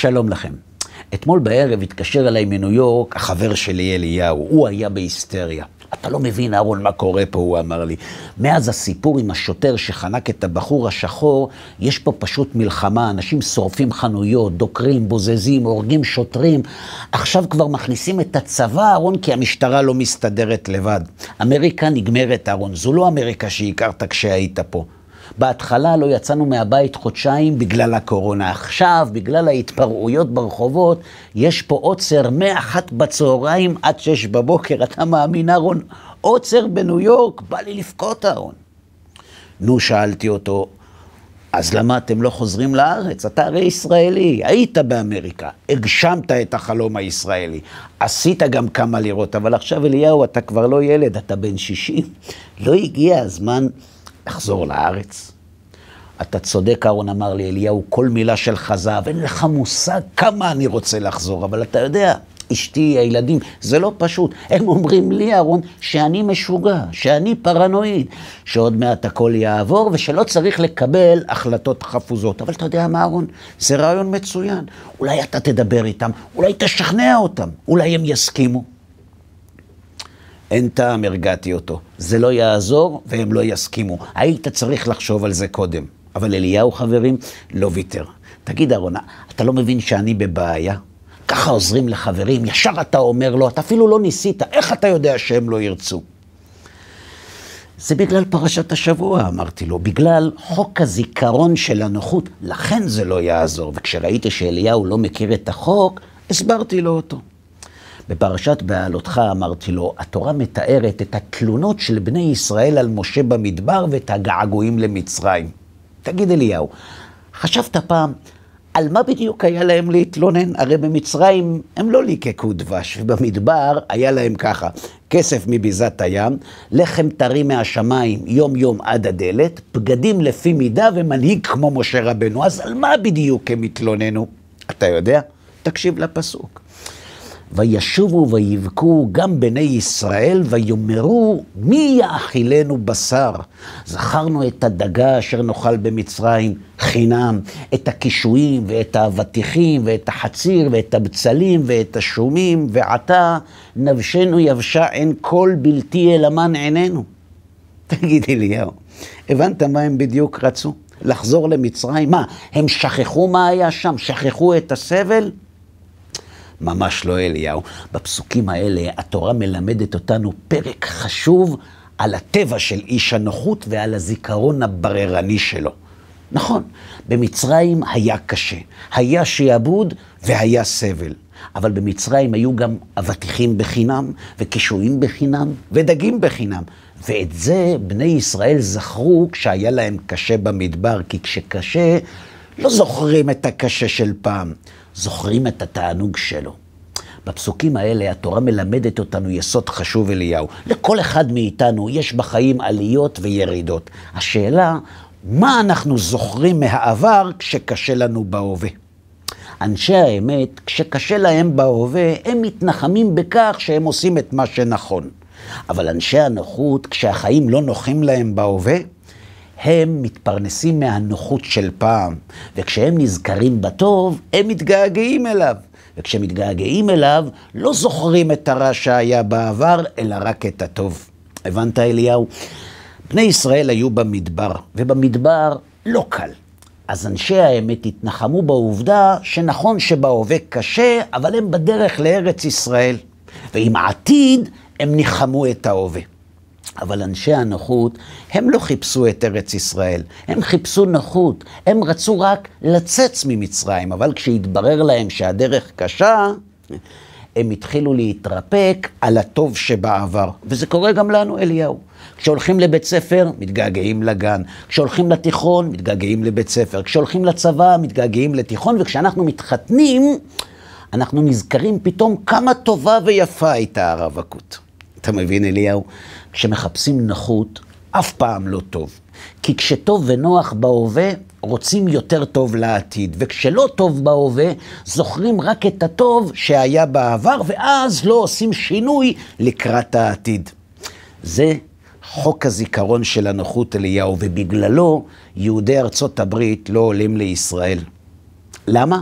שלום לכם. אתמול בערב התקשר אליי מניו יורק החבר שלי אליהו, הוא היה בהיסטריה. אתה לא מבין אהרון מה קורה פה, הוא אמר לי. מאז הסיפור עם השוטר שחנק את הבחור השחור, יש פה פשוט מלחמה, אנשים שורפים חנויות, דוקרים, בוזזים, הורגים שוטרים. עכשיו כבר מכניסים את הצבא, אהרון, כי המשטרה לא מסתדרת לבד. אמריקה נגמרת, אהרון, זו לא אמריקה שהכרת כשהיית פה. בהתחלה לא יצאנו מהבית חודשיים בגלל הקורונה. עכשיו, בגלל ההתפרעויות ברחובות, יש פה עוצר מ-1 בצהריים עד 6 בבוקר. אתה מאמין, אהרון? עוצר בניו יורק, בא לי לפקוט, אהרון. נו, שאלתי אותו, אז למה אתם לא חוזרים לארץ? אתה הרי ישראלי, היית באמריקה, הגשמת את החלום הישראלי, עשית גם כמה לירות, אבל עכשיו אליהו, אתה כבר לא ילד, אתה בן 60, לא הגיע הזמן לחזור לארץ. אתה צודק, אהרון, אמר לי אליהו, כל מילה של חזב, אין לך מושג כמה אני רוצה לחזור, אבל אתה יודע, אשתי, הילדים, זה לא פשוט. הם אומרים לי, אהרון, שאני משוגע, שאני פרנואיד, שעוד מעט הכל יעבור, ושלא צריך לקבל החלטות חפוזות. אבל אתה יודע מה, אהרון? זה רעיון מצוין. אולי אתה תדבר איתם, אולי תשכנע אותם, אולי הם יסכימו. אין טעם, הרגעתי אותו. זה לא יעזור והם לא יסכימו. היית צריך לחשוב על זה קודם. אבל אליהו, חברים, לא ויתר. תגיד, אהרון, אתה לא מבין שאני בבעיה? ככה עוזרים לחברים, ישר אתה אומר לו, אתה אפילו לא ניסית, איך אתה יודע שהם לא ירצו? זה בגלל פרשת השבוע, אמרתי לו, בגלל חוק הזיכרון של הנוחות, לכן זה לא יעזור. וכשראיתי שאליהו לא מכיר את החוק, הסברתי לו אותו. בפרשת בעלותך אמרתי לו, התורה מתארת את התלונות של בני ישראל על משה במדבר ואת הגעגועים למצרים. תגיד אליהו, חשבת פעם, על מה בדיוק היה להם להתלונן? הרי במצרים הם לא ליקקו דבש, ובמדבר היה להם ככה, כסף מביזת הים, לחם טרי מהשמיים יום יום עד הדלת, בגדים לפי מידה ומנהיג כמו משה רבנו. אז על מה בדיוק הם התלוננו? אתה יודע? תקשיב לפסוק. וישובו ויבכו גם בני ישראל ויאמרו מי יאכילנו בשר. זכרנו את הדגה אשר נאכל במצרים חינם, את הקישואים ואת האבטיחים ואת החציר ואת הבצלים ואת השומים, ועתה נפשנו יבשה, אין כל בלתי אלמן עינינו. תגיד אליהו, הבנת מה הם בדיוק רצו? לחזור למצרים? מה, הם שכחו מה היה שם? שכחו את הסבל? ממש לא, אליהו. בפסוקים האלה התורה מלמדת אותנו פרק חשוב על הטבע של איש הנוחות ועל הזיכרון הבררני שלו. נכון, במצרים היה קשה, היה שיעבוד והיה סבל. אבל במצרים היו גם אבטיחים בחינם וקישואים בחינם ודגים בחינם. ואת זה בני ישראל זכרו כשהיה להם קשה במדבר, כי כשקשה לא זוכרים את הקשה של פעם, זוכרים את התענוג שלו. בפסוקים האלה התורה מלמדת אותנו יסוד חשוב, אליהו. לכל אחד מאיתנו יש בחיים עליות וירידות. השאלה, מה אנחנו זוכרים מהעבר כשקשה לנו בהווה? אנשי האמת, כשקשה להם בהווה, הם מתנחמים בכך שהם עושים את מה שנכון. אבל אנשי הנוחות, כשהחיים לא נוחים להם בהווה, הם מתפרנסים מהנוחות של פעם, וכשהם נזכרים בטוב, הם מתגעגעים אליו. וכשהם מתגעגעים אליו, לא זוכרים את הרע שהיה בעבר, אלא רק את הטוב. הבנת, אליהו? בני ישראל היו במדבר, ובמדבר לא קל. אז אנשי האמת התנחמו בעובדה שנכון שבהווה קשה, אבל הם בדרך לארץ ישראל. ועם העתיד הם ניחמו את ההווה. אבל אנשי הנוחות, הם לא חיפשו את ארץ ישראל, הם חיפשו נוחות, הם רצו רק לצץ ממצרים, אבל כשהתברר להם שהדרך קשה, הם התחילו להתרפק על הטוב שבעבר. וזה קורה גם לנו, אליהו. כשהולכים לבית ספר, מתגעגעים לגן. כשהולכים לתיכון, מתגעגעים לבית ספר. כשהולכים לצבא, מתגעגעים לתיכון. וכשאנחנו מתחתנים, אנחנו נזכרים פתאום כמה טובה ויפה הייתה הרווקות. אתה מבין, אליהו? כשמחפשים נוחות, אף פעם לא טוב. כי כשטוב ונוח בהווה, רוצים יותר טוב לעתיד. וכשלא טוב בהווה, זוכרים רק את הטוב שהיה בעבר, ואז לא עושים שינוי לקראת העתיד. זה חוק הזיכרון של הנוחות, אליהו, ובגללו יהודי ארצות הברית לא עולים לישראל. למה?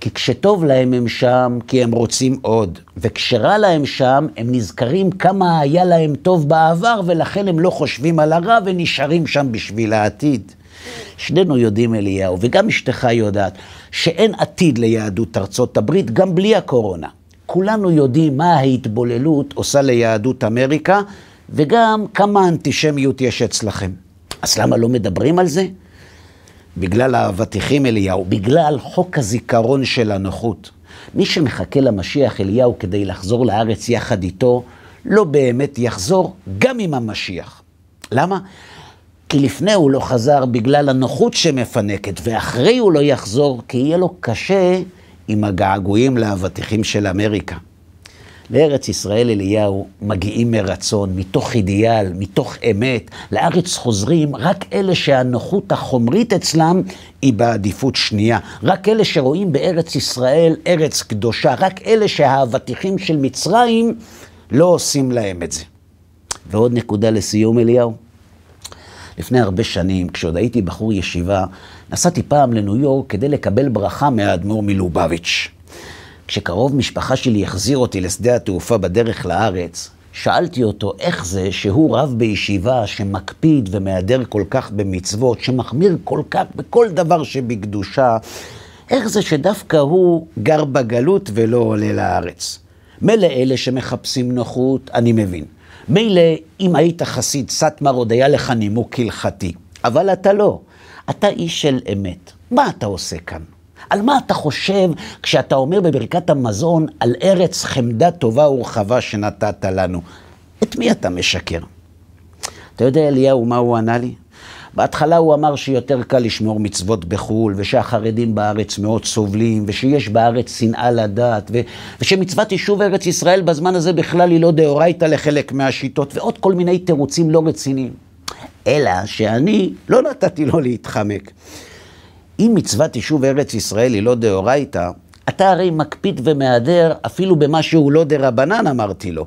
כי כשטוב להם הם שם, כי הם רוצים עוד. וכשרע להם שם, הם נזכרים כמה היה להם טוב בעבר, ולכן הם לא חושבים על הרע ונשארים שם בשביל העתיד. שנינו יודעים, אליהו, וגם אשתך יודעת, שאין עתיד ליהדות ארצות הברית, גם בלי הקורונה. כולנו יודעים מה ההתבוללות עושה ליהדות אמריקה, וגם כמה אנטישמיות יש אצלכם. אז למה לא מדברים על זה? בגלל האבטיחים, אליהו, בגלל חוק הזיכרון של הנוחות. מי שמחכה למשיח, אליהו, כדי לחזור לארץ יחד איתו, לא באמת יחזור גם עם המשיח. למה? כי לפני הוא לא חזר בגלל הנוחות שמפנקת, ואחרי הוא לא יחזור כי יהיה לו קשה עם הגעגועים לאבטיחים של אמריקה. לארץ ישראל, אליהו, מגיעים מרצון, מתוך אידיאל, מתוך אמת. לארץ חוזרים רק אלה שהנוחות החומרית אצלם היא בעדיפות שנייה. רק אלה שרואים בארץ ישראל ארץ קדושה. רק אלה שהאבטיחים של מצרים לא עושים להם את זה. ועוד נקודה לסיום, אליהו. לפני הרבה שנים, כשעוד הייתי בחור ישיבה, נסעתי פעם לניו יורק כדי לקבל ברכה מהאדמו"ר מלובביץ'. כשקרוב משפחה שלי החזיר אותי לשדה התעופה בדרך לארץ, שאלתי אותו איך זה שהוא רב בישיבה שמקפיד ומהדר כל כך במצוות, שמחמיר כל כך בכל דבר שבקדושה, איך זה שדווקא הוא גר בגלות ולא עולה לארץ? מילא אלה שמחפשים נוחות, אני מבין. מילא אם היית חסיד סאטמר עוד היה לך נימוק הלכתי, אבל אתה לא. אתה איש של אמת. מה אתה עושה כאן? על מה אתה חושב כשאתה אומר בברכת המזון על ארץ חמדה טובה ורחבה שנתת לנו? את מי אתה משקר? אתה יודע, אליהו, מה הוא ענה לי? בהתחלה הוא אמר שיותר קל לשמור מצוות בחול, ושהחרדים בארץ מאוד סובלים, ושיש בארץ שנאה לדת, ושמצוות יישוב ארץ ישראל בזמן הזה בכלל היא לא דאורייתא לחלק מהשיטות, ועוד כל מיני תירוצים לא רציניים. אלא שאני לא נתתי לו להתחמק. אם מצוות יישוב ארץ ישראל היא לא דאורייתא, אתה הרי מקפיד ומהדר אפילו במה שהוא לא דרבנן, אמרתי לו.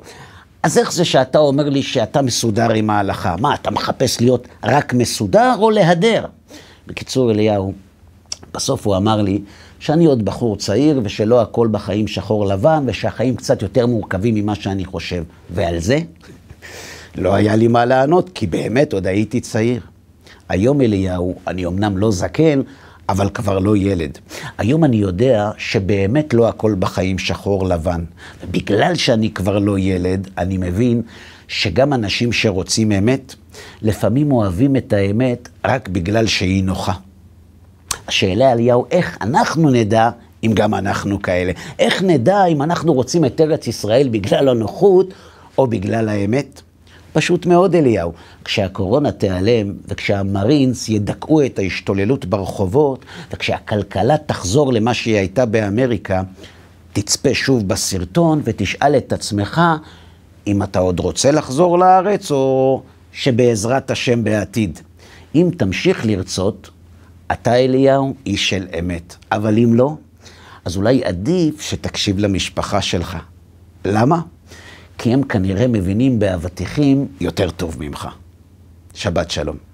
אז איך זה שאתה אומר לי שאתה מסודר עם ההלכה? מה, אתה מחפש להיות רק מסודר או להדר? בקיצור, אליהו, בסוף הוא אמר לי שאני עוד בחור צעיר ושלא הכל בחיים שחור לבן, ושהחיים קצת יותר מורכבים ממה שאני חושב. ועל זה לא היה לי מה לענות, כי באמת עוד הייתי צעיר. היום, אליהו, אני אמנם לא זקן, אבל כבר לא ילד. היום אני יודע שבאמת לא הכל בחיים שחור לבן. ובגלל שאני כבר לא ילד, אני מבין שגם אנשים שרוצים אמת, לפעמים אוהבים את האמת רק בגלל שהיא נוחה. השאלה, אליהו, איך אנחנו נדע אם גם אנחנו כאלה? איך נדע אם אנחנו רוצים את ארץ ישראל בגלל הנוחות או בגלל האמת? פשוט מאוד, אליהו. כשהקורונה תיעלם וכשהמרינס ידכאו את ההשתוללות ברחובות וכשהכלכלה תחזור למה שהיא הייתה באמריקה, תצפה שוב בסרטון ותשאל את עצמך אם אתה עוד רוצה לחזור לארץ או שבעזרת השם בעתיד. אם תמשיך לרצות, אתה, אליהו, איש של אמת. אבל אם לא, אז אולי עדיף שתקשיב למשפחה שלך. למה? כי הם כנראה מבינים באבטיחים יותר טוב ממך. שבת שלום.